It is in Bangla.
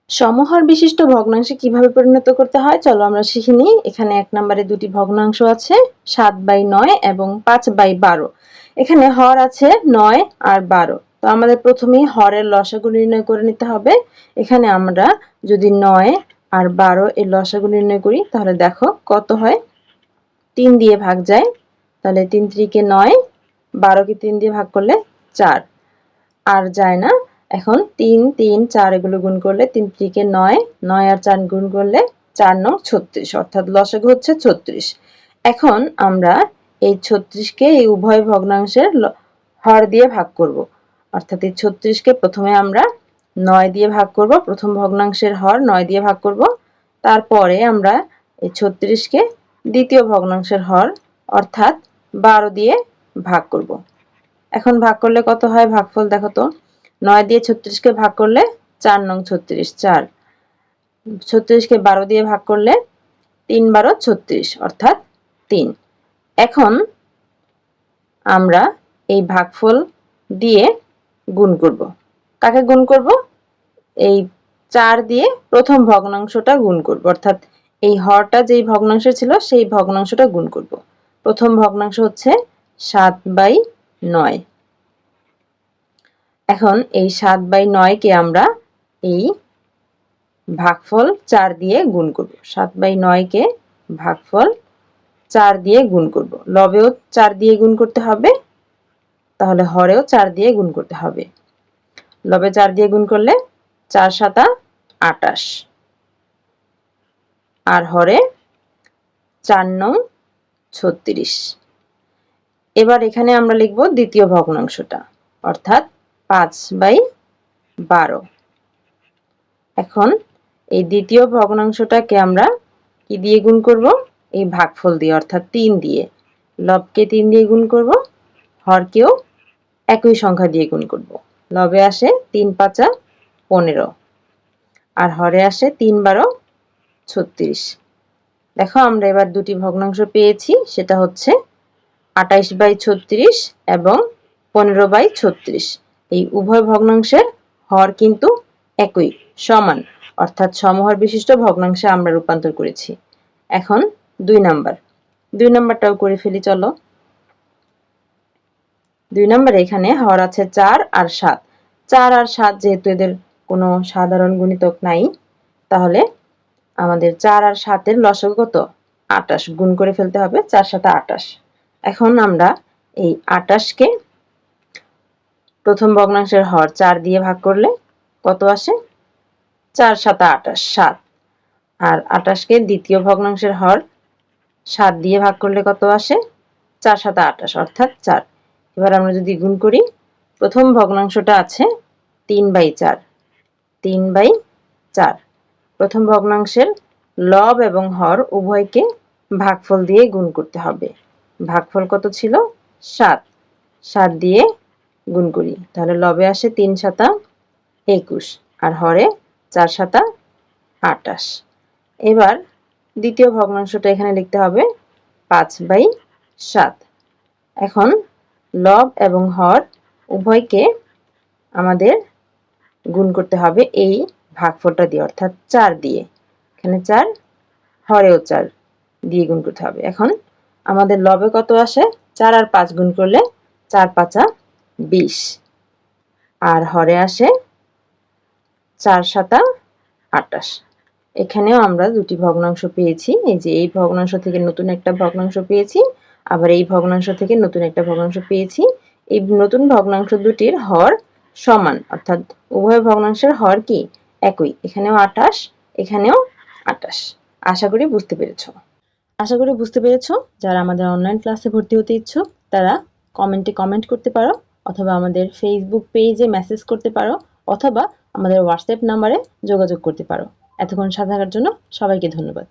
সমহর বিশিষ্ট ভগ্নাংশে কিভাবে পরিণত করতে হয় চলো আমরা শিখে নিই। এখানে 1 নম্বরে দুটি ভগ্নাংশ আছে 7/9 এবং 5/12। এখানে হর আছে 9 আর 12। তো আমাদের প্রথমেই হরের লসাগু নির্ণয় করে নিতে হবে। এখানে আমরা যদি 9 আর 12 এর লসাগু নির্ণয় করি তাহলে দেখো কত হয়। 3 দিয়ে ভাগ যায়, তাহলে 3 × 9, 12 কে 3 দিয়ে ভাগ করলে 4, আর যায় না। এখন 3 3 4 এগুলো গুণ করলে 3 × 9, 9 আর 4 গুণ করলে 4 9 36, অর্থাৎ লসাগু হচ্ছে 36। এখন আমরা এই 36 কে এই উভয় ভগ্নাংশের হর দিয়ে ভাগ করব। অর্থাৎ এই 36 কে প্রথমে আমরা 9 দিয়ে ভাগ করব, প্রথম ভগ্নাংশের হর 9 দিয়ে ভাগ করব। তারপরে আমরা এই 36 কে দ্বিতীয় ভগ্নাংশের হর অর্থাৎ 12 দিয়ে ভাগ করব। এখন ভাগ করলে কত হয়, ভাগফল দেখো তো। 9 দিয়ে 36 কে ভাগ করলে 4 9 36, 4। 36 কে 12 দিয়ে ভাগ করলে 3 12 36, অর্থাৎ 3। এখন আমরা এই ভাগফল দিয়ে গুণ করব। কাকে গুণ করব? এই 4 দিয়ে প্রথম ভগ্নাংশটা গুণ করব, অর্থাৎ এই হরটা যেই ভগ্নাংশে ছিল সেই ভগ্নাংশটা গুণ করব। প্রথম ভগ্নাংশ হচ্ছে 7/9। এখন এই 7/9 কে আমরা এই ভাগফল 4 দিয়ে গুণ করব। 7/9 কে ভাগফল 4 দিয়ে গুণ করব। লবেও 4 দিয়ে গুণ করতে হবে, তাহলে হরেও 4 দিয়ে গুণ করতে হবে। লবে 4 দিয়ে গুণ করলে 4 7 28, আর হরে 4 9 36। এবার এখানে আমরা লিখব দ্বিতীয় ভগ্নাংশটা, অর্থাৎ 5/12। এখন এই দ্বিতীয় ভগ্নাংশটাকে আমরা কি দিয়ে গুণ করব? এই ভাগফল দিয়ে, অর্থাৎ 3 দিয়ে। লবকে 3 দিয়ে গুণ করব, হরকেও একই সংখ্যা দিয়ে গুণ করব। লবে আসে 3 5 15, আর হরে আসে 3 12 36। দেখো আমরা এবার দুটি ভগ্নাংশ পেয়েছি, সেটা হচ্ছে 28/36 এবং 15/36। এই উভয় ভগ্নাংশের হর কিন্তু একই, সমান, অর্থাৎ সমহর বিশিষ্ট ভগ্নাংশে আমরা রূপান্তর করেছি। এখন 2 নাম্বার, 2 নাম্বারটাও করে ফেলি চলো। 2 নাম্বারে এখানে হর আছে 4 আর 7। 4 আর 7 যেহেতু এদের কোনো সাধারণ গুণিতক নাই, তাহলে আমাদের 4 আর 7 এর লসাগু কত? 28, গুণ করে ফেলতে হবে। 4 7 28। এখন আমরা এই 28 কে প্রথম ভগ্নাংশের হর 4 দিয়ে ভাগ করলে কত আসে? 4 7 28, 7। আর 28 কে দ্বিতীয় ভগ্নাংশের হর 7 দিয়ে ভাগ করলে কত আসে? 4 7 28, অর্থাৎ 4। এবার আমরা যদি গুণ করি, প্রথম ভগ্নাংশটা আছে 3/4, 3/4। প্রথম ভগ্নাংশের লব এবং হর উভয়কে ভাগফল দিয়ে গুণ করতে হবে। ভাগফল কত ছিল? 7, 7 দিয়ে গুণ করি, তাহলে লবে আসে 3 7 21, আর হরে 4 7 28। এবার দ্বিতীয় ভগ্নাংশটা এখানে লিখতে হবে 5/7। এখন লব এবং হর উভয়কে আমাদের গুণ করতে হবে এই ভাগফলটা দিয়ে, অর্থাৎ 4 দিয়ে। এখানে 4, হরেও 4 দিয়ে গুণ করতে হবে। এখন আমাদের লবে কত আসে? 4 আর 5 গুণ করলে 4 5 20, আর হরে আসে 4 7 28। এখানেও আমরা দুটি ভগ্নাংশ পেয়েছি। এই যে এই ভগ্নাংশ থেকে নতুন একটা ভগ্নাংশ পেয়েছি, আবার এই ভগ্নাংশ থেকে নতুন একটা ভগ্নাংশ পেয়েছি। এই নতুন ভগ্নাংশ দুটির হর সমান, অর্থাৎ উভয় ভগ্নাংশের হর কি? একই। এখানেও 28, এখানেও 28। আশা করি বুঝতে পেরেছো। যারা আমাদের অনলাইন ক্লাসে ভর্তি হতে ইচ্ছুক তারা কমেন্টে কমেন্ট করতে পারো, অথবা আমাদের ফেসবুক পেজে মেসেজ করতে পারো, অথবা আমাদের হোয়াটসঅ্যাপ নাম্বারে যোগাযোগ করতে পারো। এতক্ষণ সাথে থাকার জন্য সবাইকে ধন্যবাদ।